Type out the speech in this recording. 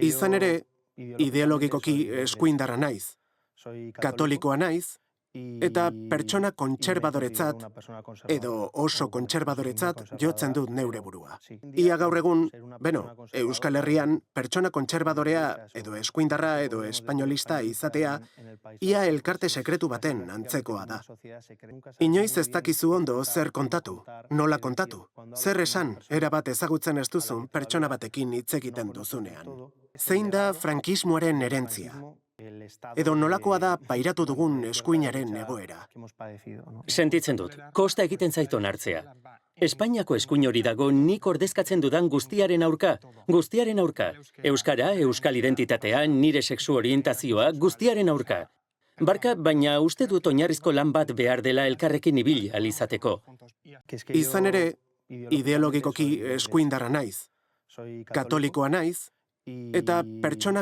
Izan ere, ideologikoki eskuindarra naiz, katolikoa naiz, eta pertsona kontserbadoretzat, edo oso kontserbadoretzat jotzen dut neure burua. Ia gaur egun, Euskal Herrian pertsona kontserbadorea, edo eskuindarra, edo espainolista izatea, ia elkarte sekretu baten antzekoa da. Inoiz ez dakizu ondo zer kontatu, nola kontatu, zer esan, erabat ezagutzen ez duzun pertsona batekin hitz egiten duzunean. Zein da frankismoaren herentzia? Edo nolakoa da pairatu dugun eskuinaren egoera? Sentitzen dut, kosta egiten zait onartzea. Espainiako eskuin hori dago nik ordezkatzen dudan guztiaren aurka. Euskara, euskal identitatea, nire sexu orientazioa, guztiaren aurka. Barka, baina uste dut oinarrizko lan bat behar dela elkarrekin ibili ahal izateko. Izan ere, ideologikoki eskuindarra naiz, katolikoa naiz, eta pertsona